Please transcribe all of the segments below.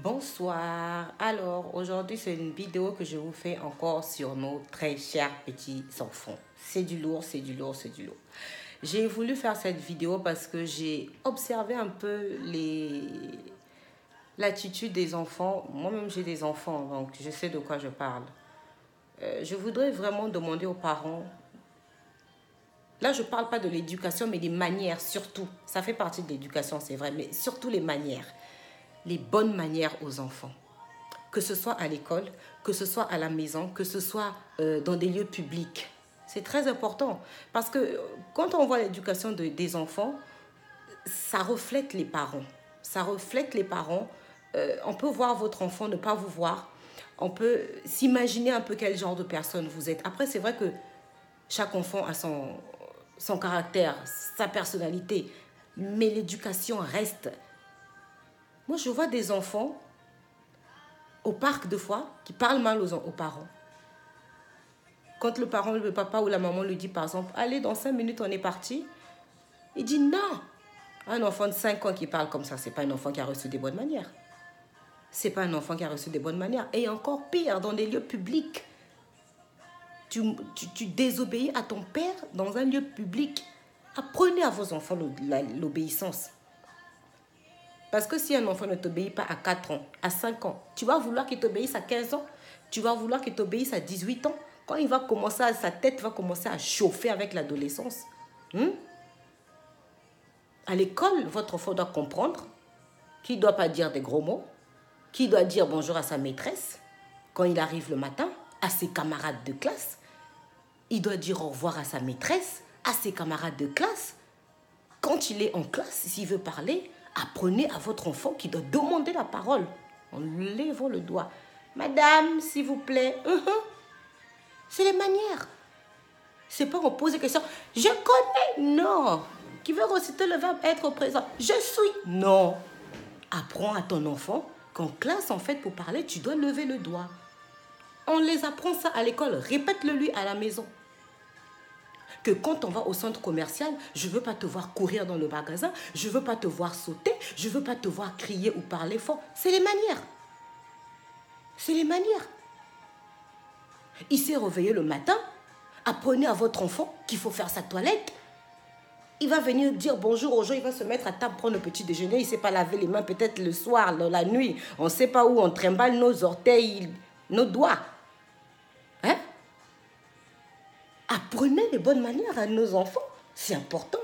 Bonsoir. Alors, aujourd'hui, c'est une vidéo que je vous fais encore sur nos très chers petits enfants. C'est du lourd, c'est du lourd, c'est du lourd. J'ai voulu faire cette vidéo parce que j'ai observé un peu l'attitude des enfants. Moi-même, j'ai des enfants, donc je sais de quoi je parle. Je voudrais vraiment demander aux parents. Là, je ne parle pas de l'éducation, mais des manières surtout. Ça fait partie de l'éducation, c'est vrai, mais surtout les manières. Les bonnes manières aux enfants. Que ce soit à l'école, que ce soit à la maison, que ce soit dans des lieux publics. C'est très important parce que quand on voit l'éducation des enfants, ça reflète les parents. Ça reflète les parents. On peut voir votre enfant, ne pas vous voir. On peut s'imaginer un peu quel genre de personne vous êtes. Après, c'est vrai que chaque enfant a son caractère, sa personnalité. Mais l'éducation reste. Moi, je vois des enfants au parc de fois qui parlent mal aux parents. Quand le parent, le papa ou la maman lui dit par exemple, allez, dans 5 minutes, on est parti. Il dit non. Un enfant de 5 ans qui parle comme ça, c'est pas un enfant qui a reçu des bonnes manières. C'est pas un enfant qui a reçu des bonnes manières. Et encore pire, dans des lieux publics. Tu désobéis à ton père dans un lieu public. Apprenez à vos enfants l'obéissance. Parce que si un enfant ne t'obéit pas à 4 ans, à 5 ans, tu vas vouloir qu'il t'obéisse à 15 ans, tu vas vouloir qu'il t'obéisse à 18 ans. Quand il va commencer, sa tête va commencer à chauffer avec l'adolescence. À l'école, votre enfant doit comprendre qu'il ne doit pas dire des gros mots, qu'il doit dire bonjour à sa maîtresse quand il arrive le matin, à ses camarades de classe. Il doit dire au revoir à sa maîtresse, à ses camarades de classe. Quand il est en classe, s'il veut parler, apprenez à votre enfant qui doit demander la parole en levant le doigt. Madame, s'il vous plaît. C'est les manières. C'est pas on pose des questions. Je connais. Non. Qui veut reciter le verbe être présent. Je suis. Non. Apprends à ton enfant qu'en classe, en fait, pour parler, tu dois lever le doigt. On les apprend ça à l'école. Répète-le lui à la maison. Que quand on va au centre commercial, je ne veux pas te voir courir dans le magasin, je ne veux pas te voir sauter, je ne veux pas te voir crier ou parler fort. C'est les manières. C'est les manières. Il s'est réveillé le matin, apprenez à votre enfant qu'il faut faire sa toilette. Il va venir dire bonjour aux gens, il va se mettre à table, prendre le petit déjeuner, il ne sait pas laver les mains, peut-être le soir, la nuit, on ne sait pas où, on trimballe nos orteils, nos doigts. Hein? Apprenez les bonnes manières à nos enfants, c'est important.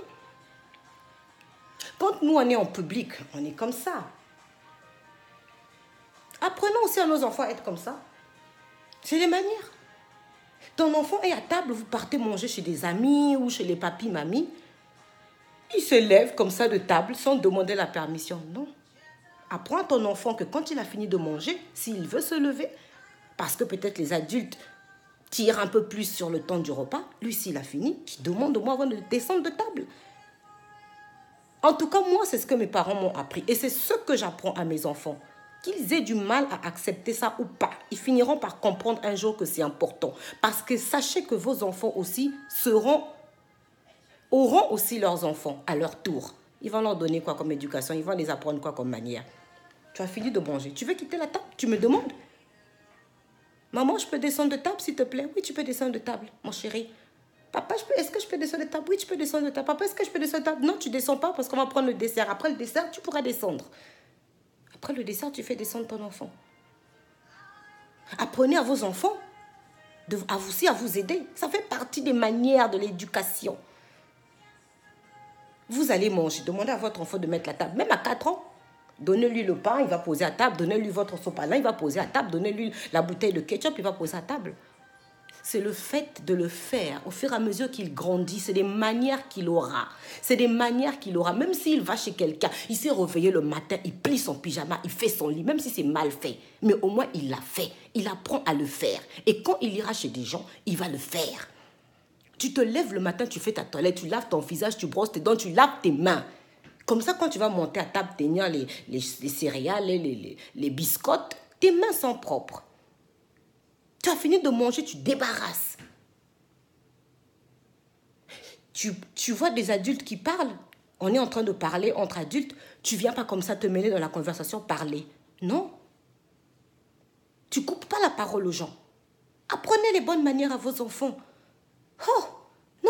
Quand nous, on est en public, on est comme ça. Apprenons aussi à nos enfants à être comme ça. C'est les manières. Ton enfant est à table, vous partez manger chez des amis ou chez les papis, mamies. Il se lève comme ça de table sans demander la permission. Non. Apprends à ton enfant que quand il a fini de manger, s'il veut se lever, parce que peut-être les adultes tirent un peu plus sur le temps du repas, lui, s'il a fini, il demande au moins avant de descendre de table. En tout cas, moi, c'est ce que mes parents m'ont appris. Et c'est ce que j'apprends à mes enfants. Qu'ils aient du mal à accepter ça ou pas, ils finiront par comprendre un jour que c'est important. Parce que sachez que vos enfants aussi auront aussi leurs enfants à leur tour. Ils vont leur donner quoi comme éducation, ils vont les apprendre quoi comme manière. Tu as fini de manger, tu veux quitter la table, tu me demandes. Maman, je peux descendre de table s'il te plaît? Oui, tu peux descendre de table, mon chéri. Papa, est-ce que je peux descendre de table? Oui, tu peux descendre de table. Papa, est-ce que je peux descendre de table? Non, tu ne descends pas parce qu'on va prendre le dessert. Après le dessert, tu pourras descendre. Après le dessert, tu fais descendre ton enfant. Apprenez à vos enfants aussi à vous aider. Ça fait partie des manières de l'éducation. Vous allez manger. Demandez à votre enfant de mettre la table. Même à 4 ans. Donnez-lui le pain, il va poser à table. Donnez-lui votre sopalin, il va poser à table. Donnez-lui la bouteille de ketchup, il va poser à table. C'est le fait de le faire au fur et à mesure qu'il grandit. C'est des manières qu'il aura. C'est des manières qu'il aura. Même s'il va chez quelqu'un, il s'est réveillé le matin, il plie son pyjama, il fait son lit, même si c'est mal fait. Mais au moins, il l'a fait. Il apprend à le faire. Et quand il ira chez des gens, il va le faire. Tu te lèves le matin, tu fais ta toilette, tu laves ton visage, tu brosses tes dents, tu laves tes mains. Comme ça, quand tu vas monter à table, tenir les céréales, les biscottes, tes mains sont propres. Tu as fini de manger, tu débarrasses. Tu vois des adultes qui parlent. On est en train de parler entre adultes. Tu ne viens pas comme ça te mêler dans la conversation, parler. Non. Tu ne coupes pas la parole aux gens. Apprenez les bonnes manières à vos enfants. Oh, non,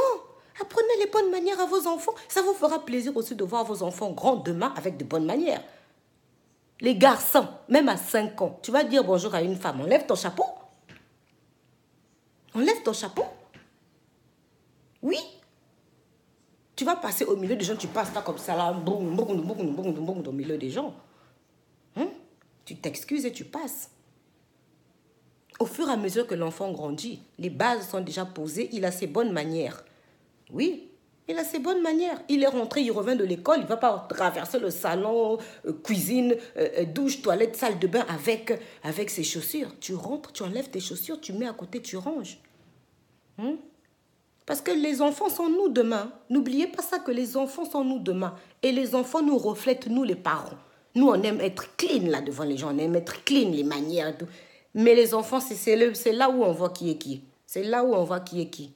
apprenez les bonnes manières à vos enfants. Ça vous fera plaisir aussi de voir vos enfants grands demain avec de bonnes manières. Les garçons, même à 5 ans, tu vas dire bonjour à une femme. Enlève ton chapeau. Enlève ton chapeau. Oui. Tu vas passer au milieu des gens, tu passes là comme ça, là, boum, boum, boum, boum, boum, au milieu des gens. Tu t'excuses et tu passes. Au fur et à mesure que l'enfant grandit, les bases sont déjà posées, il a ses bonnes manières. Oui, il a ses bonnes manières. Il est rentré, il revient de l'école, il ne va pas traverser le salon, cuisine, douche, toilette, salle de bain avec ses chaussures. Tu rentres, tu enlèves tes chaussures, tu mets à côté, tu ranges. Parce que les enfants sont nous demain. N'oubliez pas ça, que les enfants sont nous demain. Et les enfants nous reflètent, nous les parents. Nous, on aime être clean là devant les gens, on aime être clean, les manières et tout. Mais les enfants, c'est là où on voit qui est qui. C'est là où on voit qui est qui.